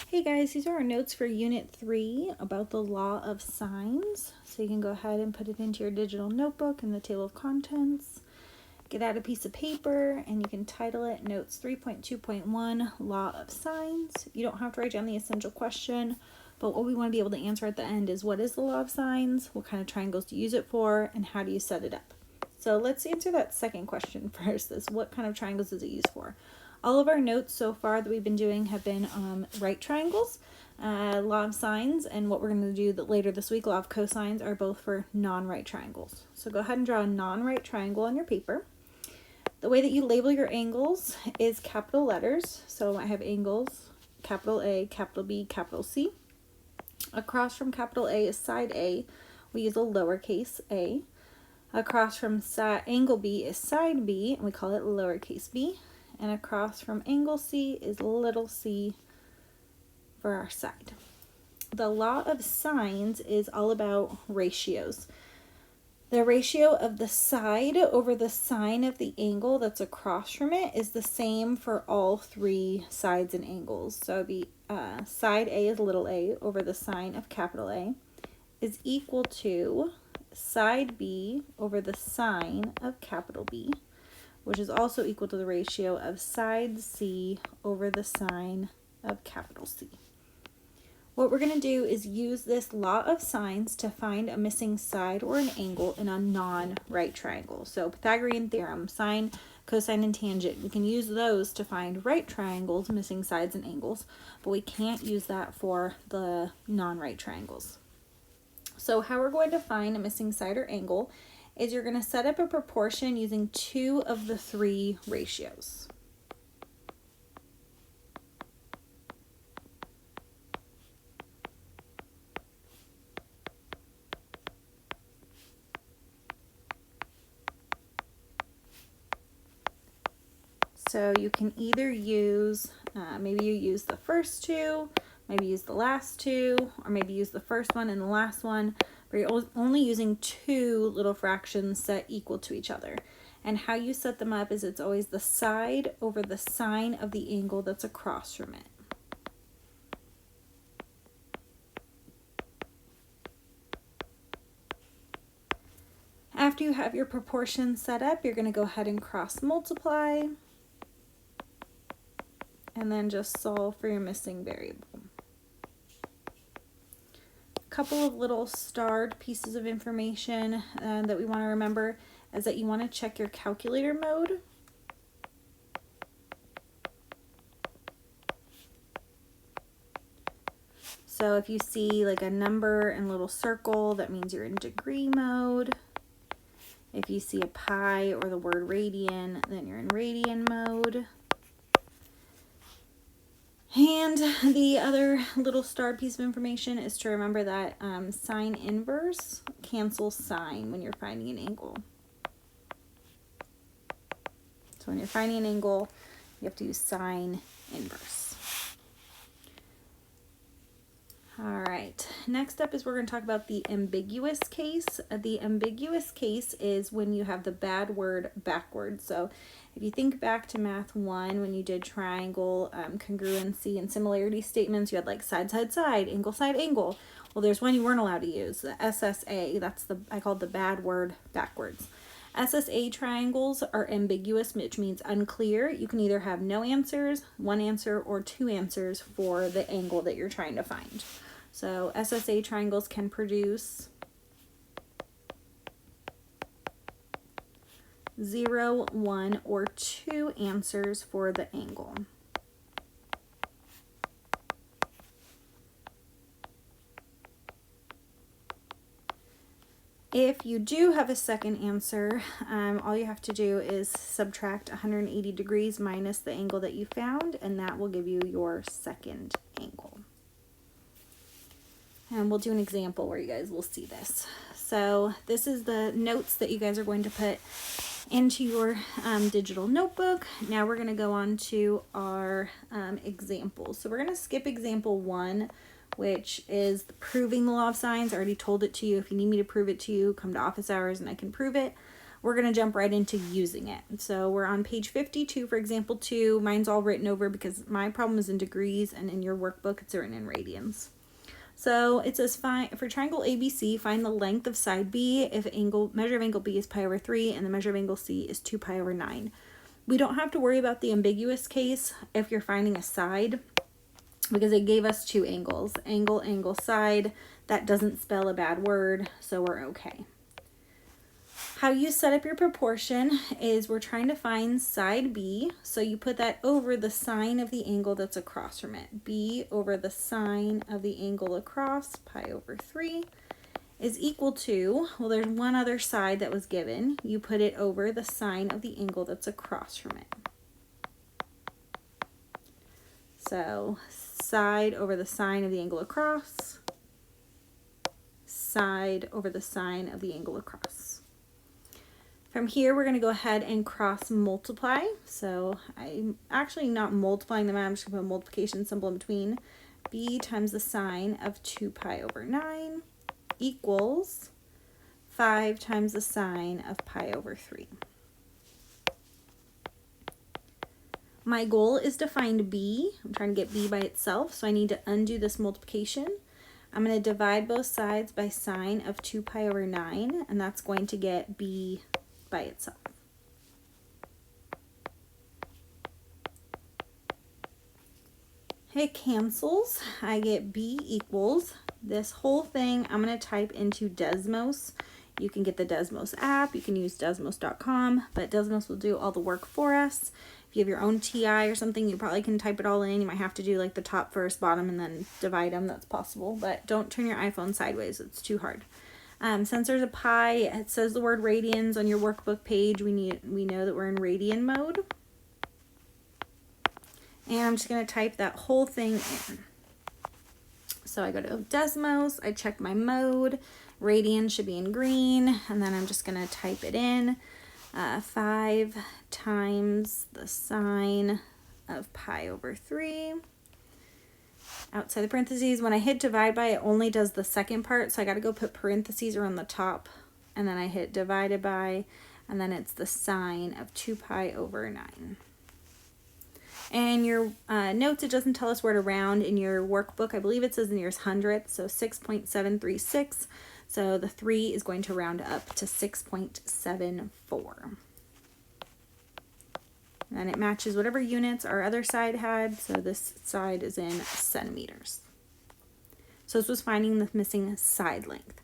Hey guys, these are our notes for Unit 3 about the law of sines. So you can go ahead and put it into your digital notebook in the table of contents. Get out a piece of paper and you can title it Notes 3.2.1 Law of Sines. You don't have to write down the essential question, but what we want to be able to answer at the end is what is the law of sines, what kind of triangles do you use it for, and how do you set it up. So let's answer that second question first, is what kind of triangles is it used for? All of our notes so far that we've been doing have been right triangles, law of sines, and what we're going to do later this week, law of cosines, are both for non-right triangles. So go ahead and draw a non-right triangle on your paper. The way that you label your angles is capital letters. So I have angles, capital A, capital B, capital C. Across from capital A is side A. We use a lowercase a. Across from angle B is side B, and we call it lowercase b. And across from angle C is little c for our side. The law of sines is all about ratios. The ratio of the side over the sine of the angle that's across from it is the same for all three sides and angles. So it'd be side A is little a over the sine of capital A is equal to side B over the sine of capital B, which is also equal to the ratio of side C over the sine of capital C. What we're going to do is use this law of sines to find a missing side or an angle in a non-right triangle. So Pythagorean theorem, sine, cosine, and tangent, we can use those to find right triangles, missing sides and angles, but we can't use that for the non-right triangles. So how we're going to find a missing side or angle is you're going to set up a proportion using two of the three ratios. So you can either use, maybe you use the first two, maybe use the last two, or maybe use the first one and the last one, but you're only using two little fractions set equal to each other. And how you set them up is it's always the side over the sine of the angle that's across from it. After you have your proportions set up, you're going to go ahead and cross multiply and then just solve for your missing variable. A couple of little starred pieces of information that we want to remember is that you want to check your calculator mode. So if you see like a number and a little circle, that means you're in degree mode. If you see a pi or the word radian, then you're in radian mode. And the other little starred piece of information is to remember that sine inverse cancels sine when you're finding an angle. So when you're finding an angle, you have to use sine inverse. All right, next up is we're going to talk about the ambiguous case. The ambiguous case is when you have the bad word backwards. So if you think back to Math 1, when you did triangle, congruency, and similarity statements, you had like side, side, side, angle, side, angle. Well, there's one you weren't allowed to use, the SSA. That's I called the bad word backwards. SSA triangles are ambiguous, which means unclear. You can either have no answers, one answer, or two answers for the angle that you're trying to find. So SSA triangles can produce 0, 1, or 2 answers for the angle. If you do have a second answer, all you have to do is subtract 180 degrees minus the angle that you found, and that will give you your second angle. And we'll do an example where you guys will see this. So this is the notes that you guys are going to put into your digital notebook. Now we're going to go on to our examples. So we're going to skip example 1, which is proving the law of sines. I already told it to you. If you need me to prove it to you, come to office hours and I can prove it. we're going to jump right into using it. So we're on page 52 for example 2. Mine's all written over because my problem is in degrees, and in your workbook it's written in radians. So it says for triangle ABC, find the length of side B if measure of angle B is pi over 3 and the measure of angle C is 2 pi over 9. We don't have to worry about the ambiguous case if you're finding a side, because it gave us two angles, angle, angle, side. That doesn't spell a bad word, so we're okay. How you set up your proportion is we're trying to find side B, so you put that over the sine of the angle that's across from it. B over the sine of the angle across, pi over 3, is equal to, well, there's one other side that was given. You put it over the sine of the angle that's across from it. So side over the sine of the angle across, side over the sine of the angle across. From here, we're going to go ahead and cross multiply. So I'm actually not multiplying them out. I'm just going to put a multiplication symbol in between. B times the sine of 2 pi over 9 equals 5 times the sine of pi over 3. My goal is to find B. I'm trying to get B by itself, so I need to undo this multiplication. I'm going to divide both sides by sine of 2 pi over 9, and that's going to get B by itself. It cancels. I get B equals, this whole thing I'm going to type into Desmos. You can get the Desmos app, you can use desmos.com, but Desmos will do all the work for us. If you have your own TI or something, you probably can type it all in. You might have to do like the top first, bottom, and then divide them. That's possible, but don't turn your iPhone sideways. It's too hard. Since there's a pi, it says the word radians on your workbook page. We know that we're in radian mode. And I'm just going to type that whole thing in. So I go to Desmos, I check my mode, radian should be in green, and then I'm just going to type it in. 5 times the sine of pi over 3. Outside the parentheses, when I hit divide by, it only does the second part, so I got to go put parentheses around the top, and then I hit divided by, and then it's the sine of 2 pi over 9. And your notes, it doesn't tell us where to round. In your workbook, I believe it says in yours hundredths, so 6.736. So the 3 is going to round up to 6.74. And it matches whatever units our other side had, so this side is in centimeters. So this was finding the missing side length.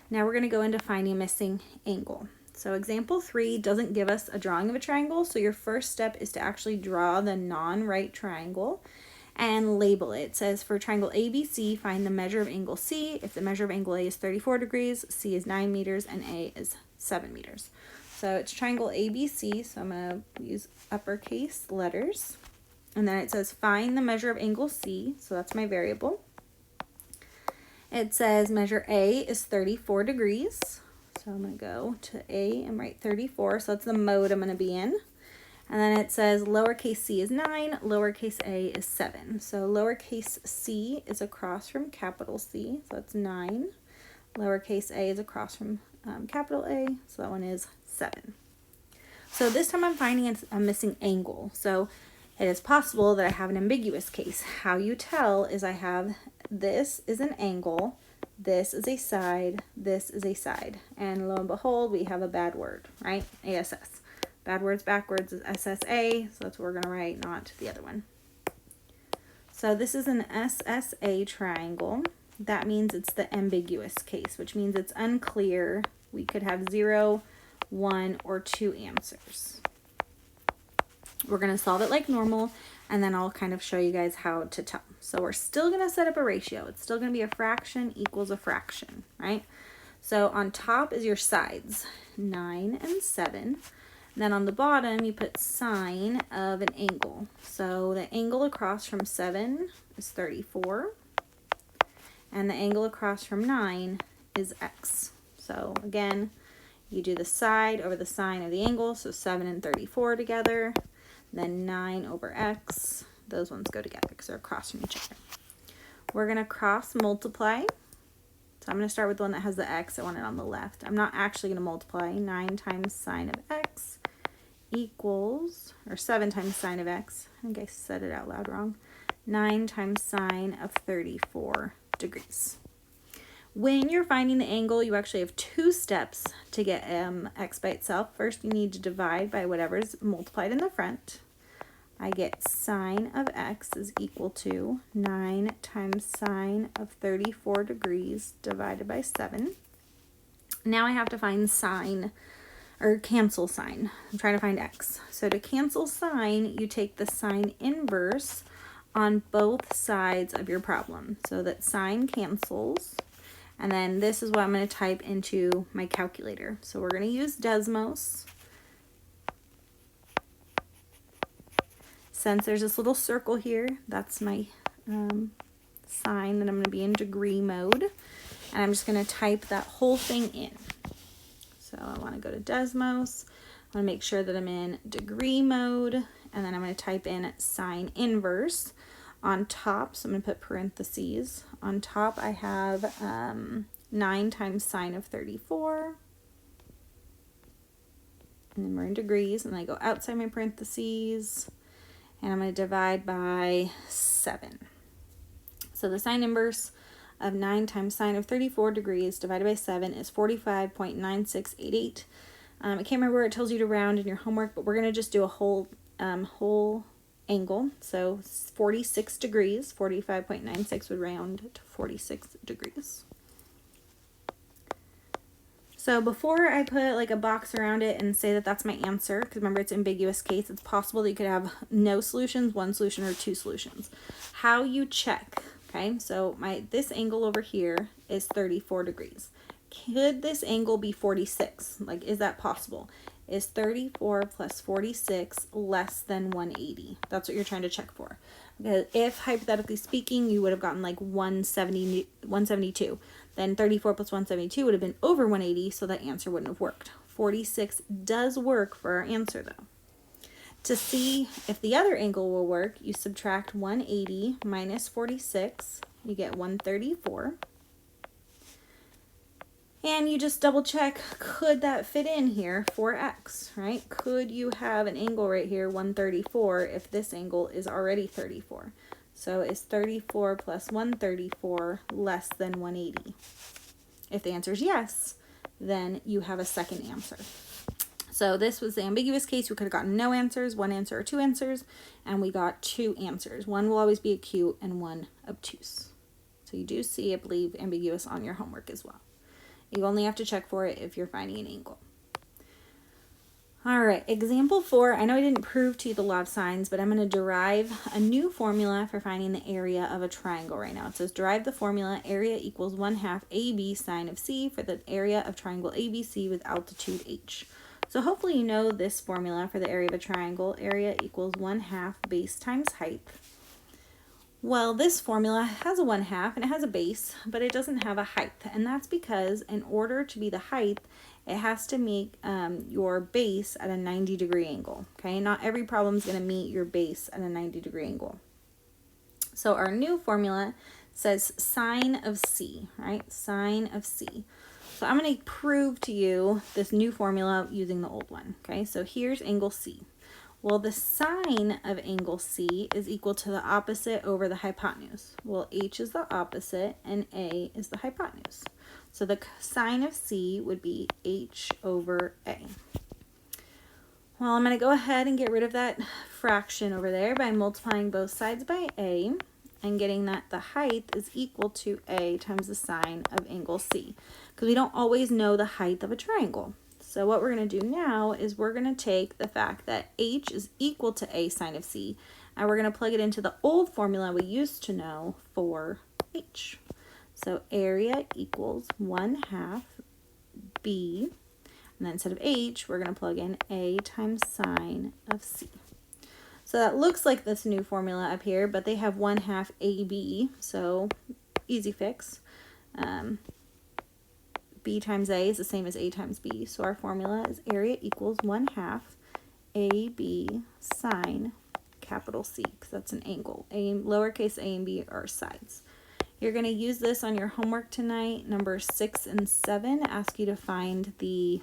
Now we're going to go into finding a missing angle. So example 3 doesn't give us a drawing of a triangle, so your first step is to actually draw the non-right triangle and label it. It says for triangle ABC, find the measure of angle C. If the measure of angle A is 34 degrees, C is 9 meters, and A is 7 meters. So it's triangle ABC, so I'm going to use uppercase letters. And then it says find the measure of angle C, so that's my variable. It says measure A is 34 degrees. So I'm going to go to A and write 34, so that's the mode I'm going to be in. And then it says lowercase c is 9, lowercase a is 7. So lowercase c is across from capital C, so that's 9. Lowercase a is across from capital A, so that one is 7. So this time I'm finding a missing angle. So it is possible that I have an ambiguous case. How you tell is I have this is an angle, this is a side, this is a side. And lo and behold, we have a bad word, right? ASS. Bad words backwards is SSA, so that's what we're going to write, not the other one. So this is an SSA triangle. That means it's the ambiguous case, which means it's unclear. We could have 0, 1, or 2 answers. We're going to solve it like normal, and then I'll kind of show you guys how to tell. So we're still going to set up a ratio. It's still going to be a fraction equals a fraction, right? So on top is your sides, 9 and 7. Then on the bottom, you put sine of an angle. So the angle across from 7 is 34. And the angle across from 9 is x. So again, you do the side over the sine of the angle. So 7 and 34 together. Then 9 over x. Those ones go together because they're across from each other. We're going to cross multiply. So I'm going to start with the one that has the x. I want it on the left. I'm not actually going to multiply. 9 times sine of x equals, or 7 times sine of x. I think I said it out loud wrong. 9 times sine of 34 degrees. When you're finding the angle, you actually have 2 steps to get x by itself. First, you need to divide by whatever's multiplied in the front. I get sine of x is equal to 9 times sine of 34 degrees divided by 7. Now I have to find sine, or cancel sine. I'm trying to find x. So to cancel sine, you take the sine inverse on both sides of your problem. So that sine cancels. And then this is what I'm going to type into my calculator. So we're going to use Desmos. Since there's this little circle here, that's my sine that I'm going to be in degree mode. And I'm just going to type that whole thing in. So I want to go to Desmos. I want to make sure that I'm in degree mode. And then I'm going to type in sine inverse. On top, so I'm going to put parentheses. On top, I have 9 times sine of 34. And then we're in degrees. And I go outside my parentheses. And I'm going to divide by 7. So the sine inverse of 9 times sine of 34 degrees divided by 7 is 45.9688. I can't remember where it tells you to round in your homework, but we're going to just do a whole angle. So 46 degrees, 45.96 would round to 46 degrees. So before I put like a box around it and say that that's my answer, because remember it's ambiguous case, it's possible that you could have no solutions, 1 solution, or 2 solutions. How you check, okay? So this angle over here is 34 degrees. Could this angle be 46? Like, is that possible? Is 34 plus 46 less than 180? That's what you're trying to check for. Because if, hypothetically speaking, you would have gotten like 172, then 34 plus 172 would have been over 180, so that answer wouldn't have worked. 46 does work for our answer, though. To see if the other angle will work, you subtract 180 minus 46, you get 134. And you just double check, could that fit in here for x, right? Could you have an angle right here, 134, if this angle is already 34? So is 34 plus 134 less than 180? If the answer is yes, then you have a second answer. So this was the ambiguous case. We could have gotten no answers, 1 answer or 2 answers, and we got 2 answers. One will always be acute and one obtuse. So you do see, I believe, ambiguous on your homework as well. You only have to check for it if you're finding an angle. All right, example 4. I know I didn't prove to you the law of sines, but I'm going to derive a new formula for finding the area of a triangle right now. It says derive the formula area equals 1/2 AB sine of C for the area of triangle ABC with altitude H. So hopefully you know this formula for the area of a triangle. Area equals 1/2 base times height. Well, this formula has a 1/2 and it has a base, but it doesn't have a height. And that's because in order to be the height, it has to make your base at a 90-degree angle. Okay, not every problem is going to meet your base at a 90-degree angle. So our new formula says sine of C, right? Sine of C. So I'm going to prove to you this new formula using the old one. Okay, so here's angle C. Well, the sine of angle C is equal to the opposite over the hypotenuse. Well, H is the opposite and A is the hypotenuse. So the sine of C would be H over A. Well, I'm going to go ahead and get rid of that fraction over there by multiplying both sides by A and getting that the height is equal to A times the sine of angle C, because we don't always know the height of a triangle. So what we're going to do now is we're going to take the fact that H is equal to A sine of C, and we're going to plug it into the old formula we used to know for H. So area equals 1/2 B, and then instead of H, we're going to plug in A times sine of C. So that looks like this new formula up here, but they have 1/2 AB, so easy fix. B times A is the same as A times B. So our formula is area equals 1/2 AB sine capital C, because that's an angle. Lowercase a and B are sides. You're going to use this on your homework tonight. Number 6 and 7 ask you to find the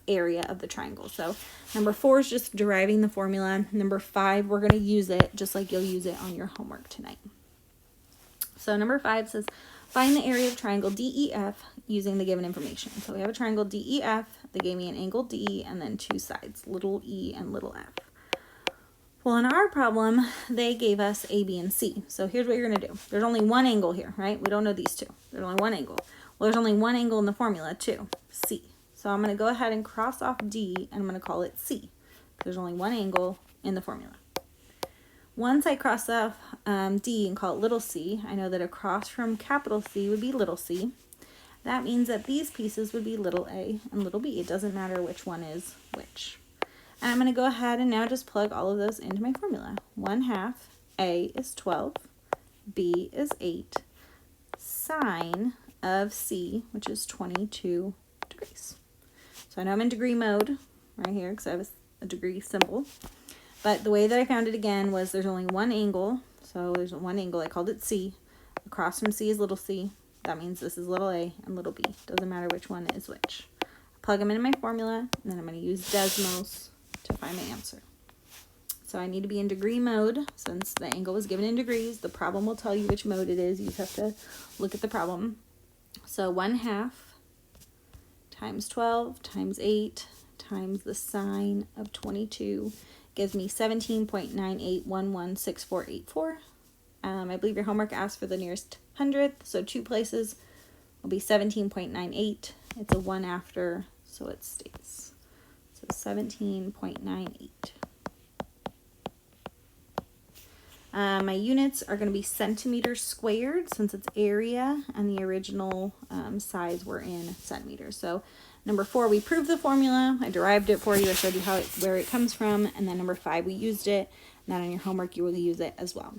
area of the triangle. So number 4 is just deriving the formula. Number 5, we're going to use it just like you'll use it on your homework tonight. So number 5 says, find the area of triangle DEF using the given information. So we have a triangle DEF. They gave me an angle D and then 2 sides, little e and little f. Well, in our problem, they gave us A, B, and C. So here's what you're going to do. There's only one angle here, right? We don't know these two. There's only one angle. Well, there's only one angle in the formula, too, C. So I'm going to go ahead and cross off D, and I'm going to call it C. There's only one angle in the formula. Once I cross off D and call it little c, I know that across from capital C would be little c. That means that these pieces would be little a and little b. It doesn't matter which one is which. And I'm going to go ahead and now just plug all of those into my formula. 1/2 a is 12, b is 8, sine of c, which is 22 degrees. So I know I'm in degree mode right here because I have a degree symbol. But the way that I found it again was there's only one angle. So there's one angle. I called it C. Across from C is little c. That means this is little a and little b. Doesn't matter which one is which. Plug them into my formula, and then I'm going to use Desmos to find my answer. So I need to be in degree mode. Since the angle was given in degrees, the problem will tell you which mode it is. You just have to look at the problem. So 1/2 times 12 times 8 times the sine of 22 gives me 17.98116484. I believe your homework asked for the nearest hundredth, so 2 places will be 17.98. It's a 1 after, so it stays. So 17.98. My units are going to be centimeters squared since it's area and the original size were in centimeters. So number 4, we proved the formula. I derived it for you. I showed you where it comes from. And then number 5, we used it. And then on your homework, you will use it as well.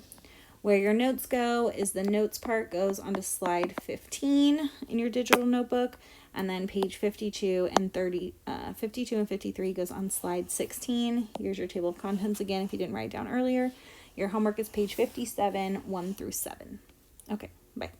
Where your notes go is the notes part goes onto slide 15 in your digital notebook. And then page 52 and 52 and 53 goes on slide 16. Here's your table of contents again if you didn't write it down earlier. Your homework is page 57, 1 through 7. Okay, bye.